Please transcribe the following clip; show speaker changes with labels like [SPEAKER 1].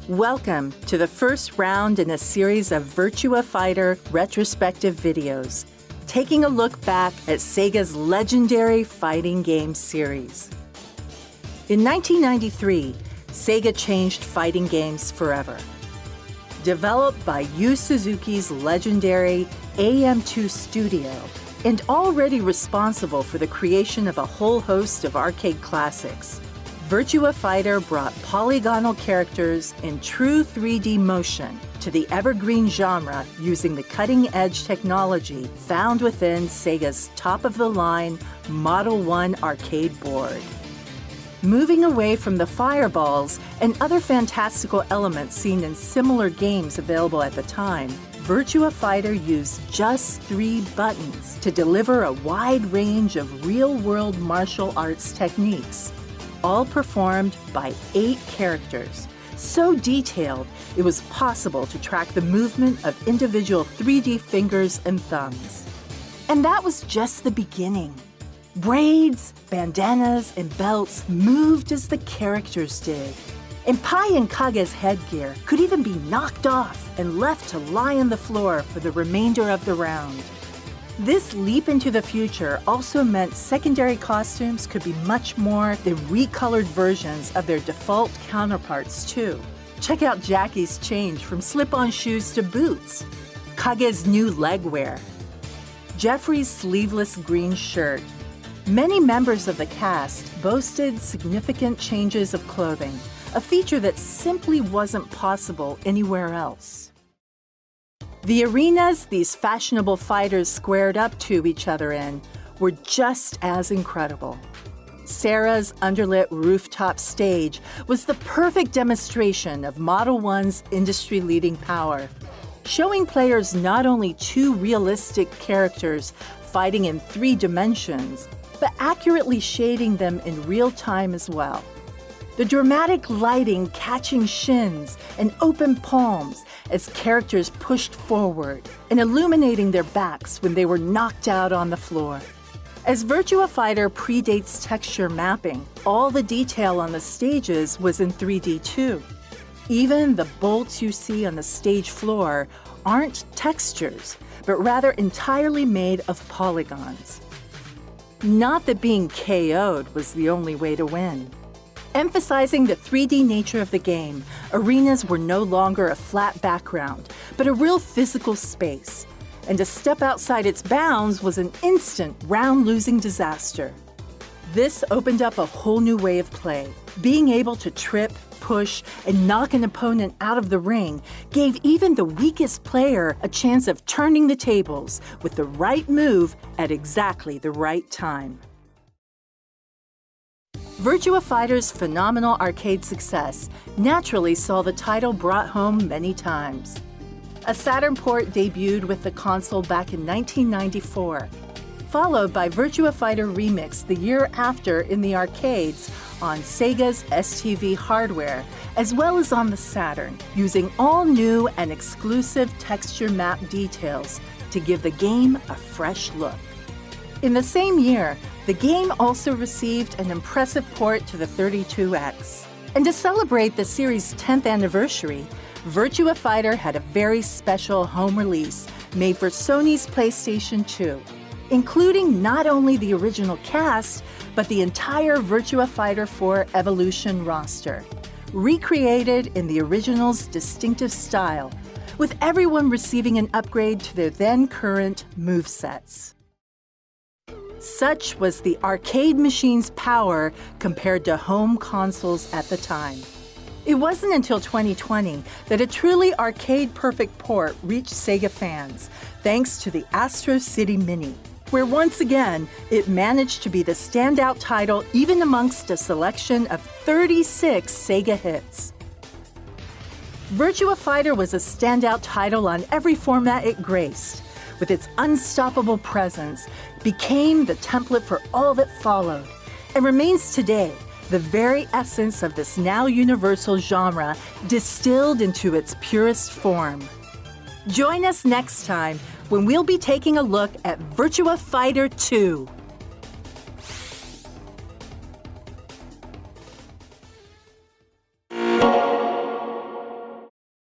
[SPEAKER 1] Welcome to the first round in a series of Virtua Fighter Retrospective videos, taking a look back at SEGA's legendary fighting game series. In 1993, SEGA changed fighting games forever. Developed by Yu Suzuki's legendary AM2 studio, and already responsible for the creation of a whole host of arcade classics, Virtua Fighter brought polygonal characters in true 3D motion to the evergreen genre using the cutting-edge technology found within SEGA's top-of-the-line Model 1 arcade board. Moving away from the fireballs and other fantastical elements seen in similar games available at the time, Virtua Fighter used just 3 buttons to deliver a wide range of real-world martial arts techniques, all performed by 8 characters, so detailed it was possible to track the movement of individual 3D fingers and thumbs. And that was just the beginning. Braids, bandanas, and belts moved as the characters did. And Pai and Kage's headgear could even be knocked off and left to lie on the floor for the remainder of the round. This leap into the future also meant secondary costumes could be much more than recolored versions of their default counterparts too. Check out Jackie's change from slip-on shoes to boots, Kage's new leg wear, Jeffrey's sleeveless green shirt. Many members of the cast boasted significant changes of clothing, a feature that simply wasn't possible anywhere else. The arenas these fashionable fighters squared up to each other in were just as incredible. Sarah's underlit rooftop stage was the perfect demonstration of Model 1's industry-leading power, showing players not only 2 realistic characters fighting in 3 dimensions, but accurately shading them in real time as well. The dramatic lighting catching shins and open palms as characters pushed forward and illuminating their backs when they were knocked out on the floor. As Virtua Fighter predates texture mapping, all the detail on the stages was in 3D too. Even the bolts you see on the stage floor aren't textures, but rather entirely made of polygons. Not that being KO'd was the only way to win. Emphasizing the 3D nature of the game, arenas were no longer a flat background, but a real physical space. And to step outside its bounds was an instant round-losing disaster. This opened up a whole new way of play. Being able to trip, push, and knock an opponent out of the ring gave even the weakest player a chance of turning the tables with the right move at exactly the right time. Virtua Fighter's phenomenal arcade success naturally saw the title brought home many times. A Saturn port debuted with the console back in 1994, followed by Virtua Fighter Remix the year after in the arcades on SEGA's STV hardware, as well as on the Saturn, using all new and exclusive texture map details to give the game a fresh look. In the same year, the game also received an impressive port to the 32X. And to celebrate the series' 10th anniversary, Virtua Fighter had a very special home release made for Sony's PlayStation 2, including not only the original cast, but the entire Virtua Fighter 4 Evolution roster, recreated in the original's distinctive style, with everyone receiving an upgrade to their then-current movesets. Such was the arcade machine's power compared to home consoles at the time. It wasn't until 2020 that a truly arcade-perfect port reached SEGA fans, thanks to the Astro City Mini, where once again it managed to be the standout title even amongst a selection of 36 SEGA hits. Virtua Fighter was a standout title on every format it graced. With its unstoppable presence, became the template for all that followed, and remains today the very essence of this now universal genre distilled into its purest form. Join us next time when we'll be taking a look at Virtua Fighter 2.